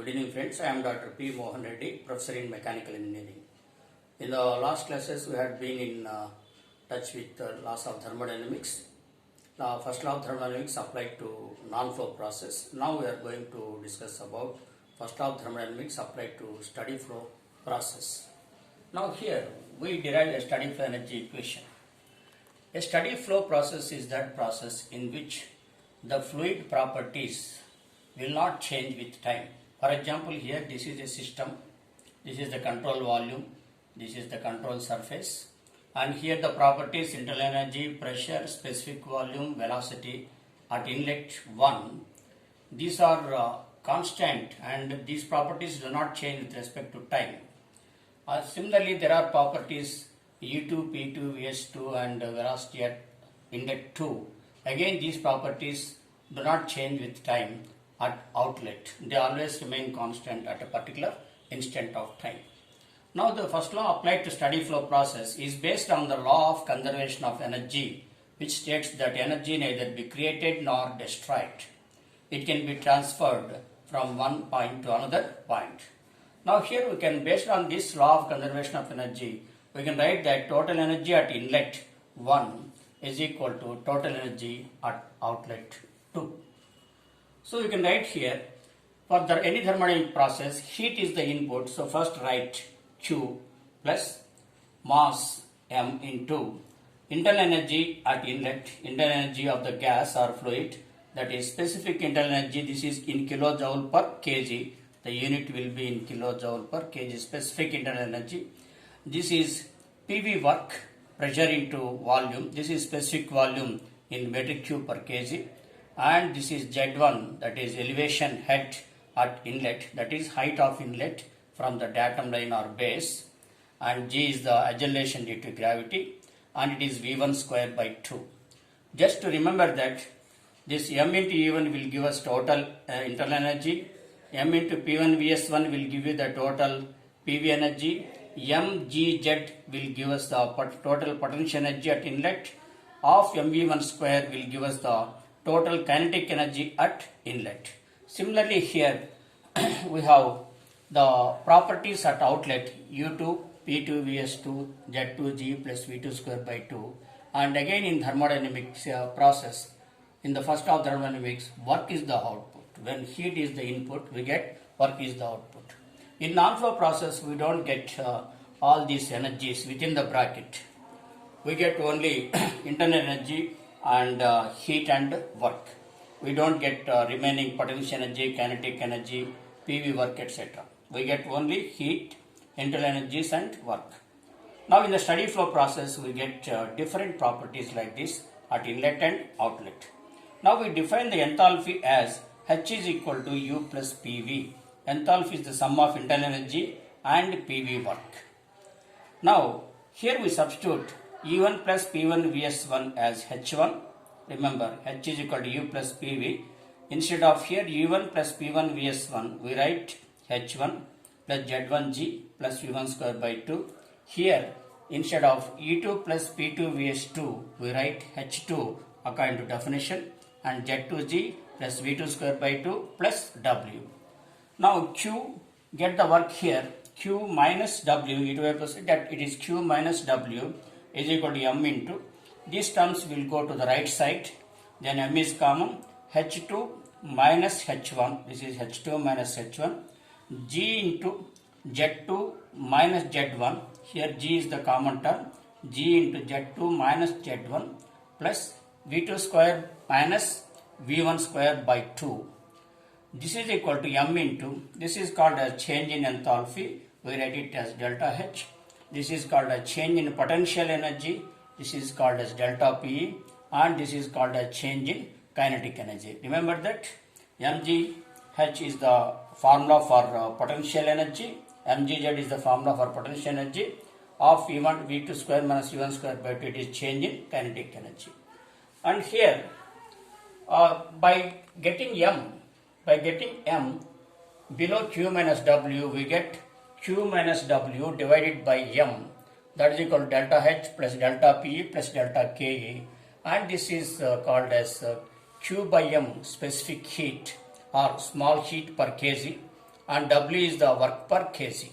Good evening friends, I am Dr. P. Mohan Reddy, Professor in Mechanical Engineering. In the last classes we had been in touch with laws of thermodynamics. First law of thermodynamics applied to non-flow process. Now we are going to discuss about first law of thermodynamics applied to steady flow process. Now here we derived a steady flow energy equation. A steady flow process is that process in which the fluid properties will not change with time. For example, here this is a system, this is the control volume, this is the control surface, and here the properties internal energy, pressure, specific volume, velocity at inlet 1. These are constant and these properties do not change with respect to time. Similarly, there are properties U2, P2, Vs2 and velocity at inlet 2. Again, these properties do not change with time at outlet. They always remain constant at a particular instant of time. Now the first law applied to steady flow process is based on the law of conservation of energy, which states that energy neither be created nor destroyed. It can be transferred from one point to another point. Now here we can, based on this law of conservation of energy, we can write that total energy at inlet 1 is equal to total energy at outlet 2. So you can write here, for any thermodynamic process, heat is the input. So first write Q plus mass M into internal energy at inlet, internal energy of the gas or fluid, that is specific internal energy. This is in kilojoule per kg. The unit will be in kilojoule per kg, specific internal energy. This is PV work, pressure into volume. This is specific volume in metric cube per kg. And this is Z1, that is elevation head at inlet, that is height of inlet from the datum line or base, and G is the acceleration due to gravity, and it is V1 square by 2. Just to remember that this M into E1 will give us total internal energy, M into P1 Vs1 will give you the total PV energy, MGZ will give us the total potential energy at inlet, of MV1 square will give us the total kinetic energy at inlet. Similarly here we have the properties at outlet U2, P2, Vs2, Z2, G plus V2 square by 2, and again in thermodynamics process, in the first law of thermodynamics, work is the output. When heat is the input, we get work is the output. In non-flow process, we don't get all these energies within the bracket. We get only internal energy and heat and work. We don't get remaining potential energy, kinetic energy, PV work, etc. We get only heat, internal energies and work. Now in the steady flow process, we get different properties like this at inlet and outlet. Now we define the enthalpy as H is equal to U plus PV. Enthalpy is the sum of internal energy and PV work. Now here we substitute E1 plus P1 Vs1 as H1. Remember, H is equal to U plus PV. Instead of here U1 plus P1 Vs1, we write H1 plus Z1G plus V1 square by 2. Here, instead of E2 plus P2 Vs2, we write H2 according to definition, and Z2G plus V2 square by 2 plus W. Now Q, get the work here, Q minus W, it will say that it is Q minus W is equal to M into, these terms will go to the right side, then M is common, H2 minus H1, this is H2 minus H1, G into Z2 minus Z1, here G is the common term, G into Z2 minus Z1 plus V2 square minus V1 square by 2. This is equal to M into, this is called as change in enthalpy, we write it as delta H. This is called a change in potential energy, this is called as delta P, and this is called a change in kinetic energy. Remember that MGH is the formula for potential energy, MGZ is the formula for potential energy, of V1 V2 square minus V1 square by 2, it is change in kinetic energy. And here by getting M below Q minus W, we get Q minus W divided by M, that is equal to delta H plus delta P plus delta Ke, and this is called as Q by M specific heat or small heat per kg, and W is the work per kg.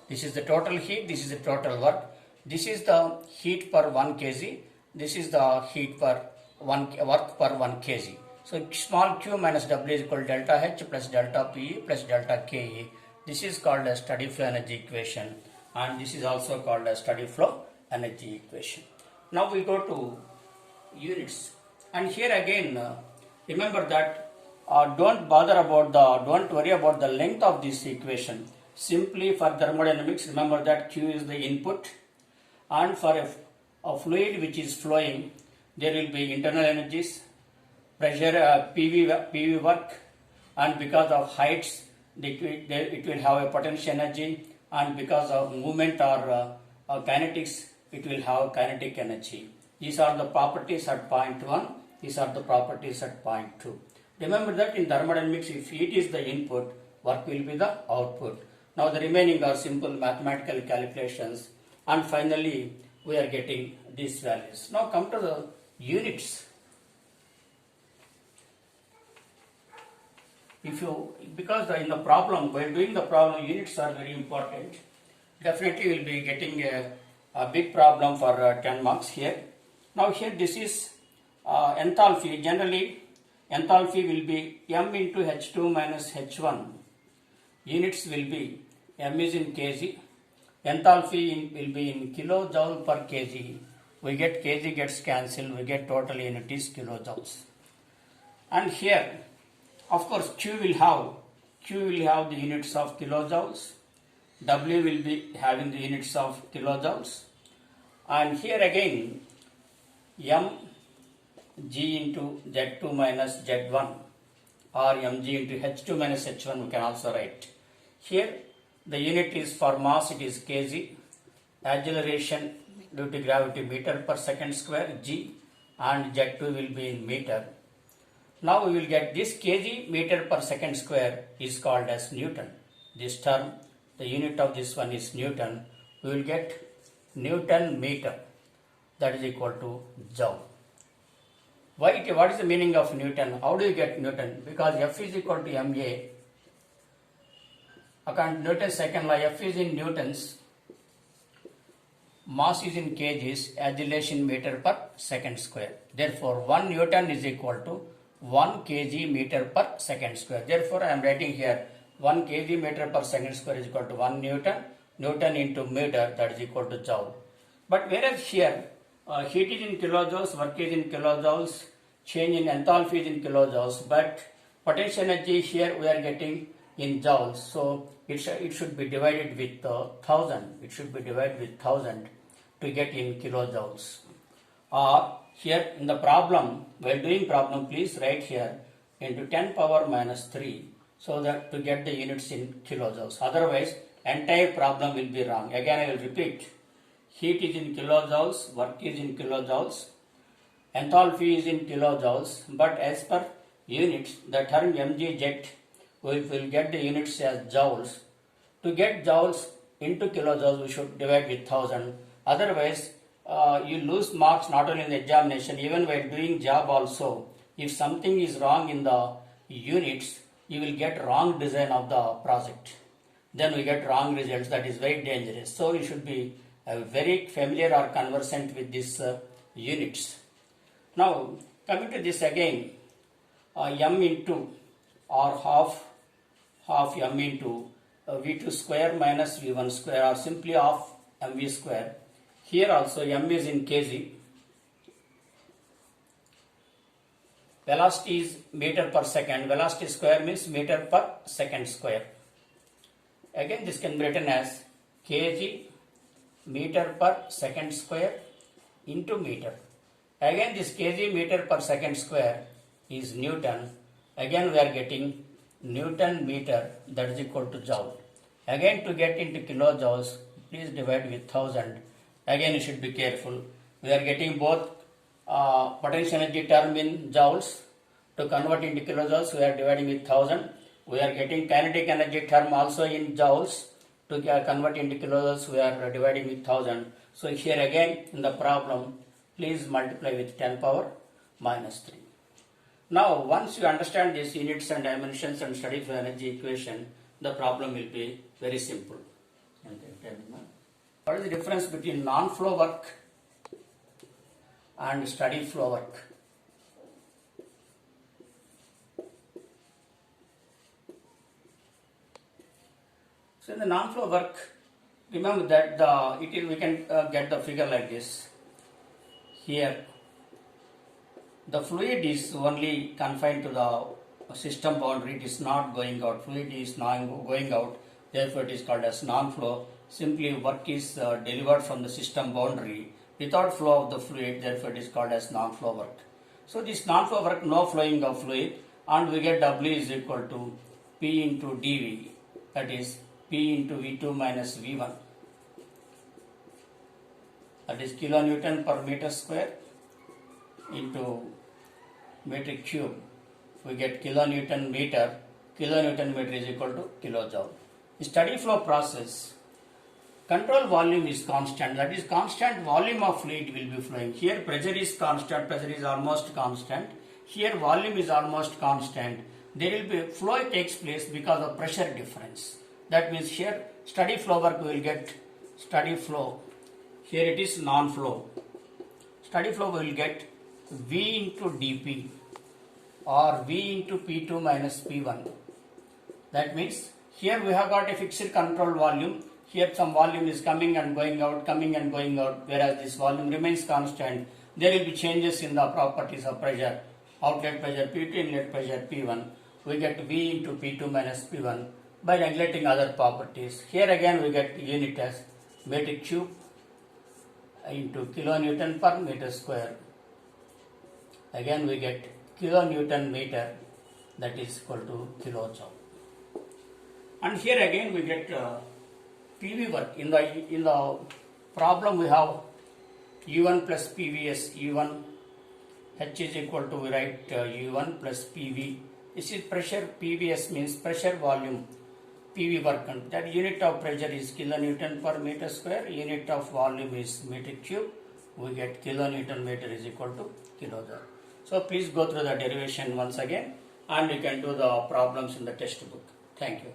This is the total heat, this is the total work. This is the heat per 1 kg, this is the heat per work per 1 kg. So small q minus W is equal to delta H plus delta PE plus delta KE. This is called as steady flow energy equation, and this is also called as steady flow energy equation. Now we go to units, and here again remember that don't worry about the length of this equation. Simply for thermodynamics, remember that Q is the input, and for a fluid which is flowing, there will be internal energies, pressure, PV work, and because of heights, it will have a potential energy, and because of movement or kinetics, it will have kinetic energy. These are the properties at point 1, these are the properties at point 2. Remember that in thermodynamics, if heat is the input, work will be the output. Now the remaining are simple mathematical calculations, and finally we are getting these values. Now come to the units. Because in the problem, while doing the problem, units are very important. Definitely we will be getting a big problem for 10 marks here. Now here this is enthalpy. Generally enthalpy will be m into H2 minus H1. Units will be m is in kg. Enthalpy will be in kilojoule per kg. We get kg gets cancelled. We get total unit is kilojoules. And here, of course, Q will have the units of kilojoules. W will be having the units of kilojoules. And here again, m g into Z2 minus Z1, or mg into H2 minus H1 we can also write. Here the unit is for mass, it is kg, acceleration due to gravity meter per second square g, and Z2 will be in meter. Now we will get this kg meter per second square is called as Newton. This term, the unit of this one is Newton. We will get Newton meter, that is equal to joule. What is the meaning of Newton? How do you get Newton? Because F is equal to ma. According to Newton's second law, F is in newtons, mass is in kgs, acceleration meter per second square. Therefore, 1 Newton is equal to 1 kg meter per second square. Therefore, I am writing here 1 kg meter per second square is equal to 1 Newton. Newton into meter, that is equal to joule. But whereas here, heat is in kilojoules, work is in kilojoules, change in enthalpy is in kilojoules, but potential energy here we are getting in joules. So it should be divided with 1000. It should be divided with 1000 to get in kilojoules. Here in the problem, while doing problem, please write here into 10 power minus 3, so that to get the units in kilojoules. Otherwise, entire problem will be wrong. Again, I will repeat. Heat is in kilojoules, work is in kilojoules, enthalpy is in kilojoules, but as per units, the term mgz, we will get the units as joules. To get joules into kilojoules, we should divide with 1000. Otherwise, you lose marks not only in the examination, even while doing job also. If something is wrong in the units, you will get wrong design of the project. Then we get wrong results. That is very dangerous. So you should be very familiar or conversant with these units. Now coming to this again, m into or half m into v2 square minus v1 square, or simply half mv square. Here also m is in kg. Velocity is meter per second. Velocity square means meter per second square. Again, this can be written as kg meter per second square into meter. Again, this kg meter per second square is Newton. Again, we are getting Newton meter, that is equal to joule. Again, to get into kilojoules, please divide with 1000. Again, you should be careful. We are getting both potential energy term in joules. To convert into kilojoules, we are dividing with 1000. We are getting kinetic energy term also in joules. To convert into kilojoules, we are dividing with 1000. So here again in the problem, please multiply with 10 power minus 3. Now once you understand these units and dimensions and study for energy equation, the problem will be very simple. What is the difference between non-flow work and steady flow work? So in the non-flow work, remember that we can get the figure like this. Here, the fluid is only confined to the system boundary. It is not going out. Fluid is not going out. Therefore, it is called as non-flow. Simply, work is delivered from the system boundary without flow of the fluid. Therefore, it is called as non-flow work. So, this non-flow work, no flowing of fluid, and we get W is equal to P into dV. That is P into V2 minus V1. That is kilonewton per meter square into metric cube. We get kilonewton meter. Kilonewton meter is equal to kilojoule. In steady flow process, control volume is constant. That is, constant volume of fluid will be flowing. Here pressure is constant. Pressure is almost constant. Here volume is almost constant. There will be flow takes place because of pressure difference. That means here steady flow work we will get steady flow. Here it is non-flow. Steady flow we will get V into dP or V into P2 minus P1. That means here we have got a fixed control volume. Here some volume is coming and going out, whereas this volume remains constant. There will be changes in the properties of pressure. Outlet pressure P2, inlet pressure P1. We get V into P2 minus P1 by neglecting other properties. Here again we get unit as metric cube into kilonewton per meter square. Again we get kilonewton meter, that is equal to kilojoule. And here again we get PV work. In the problem we have U1 plus PVS. U1 H is equal to, we write U1 plus PV. This is pressure. PVS means pressure volume. PV work, and that unit of pressure is kilonewton per meter square. Unit of volume is metric cube. We get kilonewton meter is equal to kilojoule. So please go through the derivation once again, and you can do the problems in the textbook. Thank you.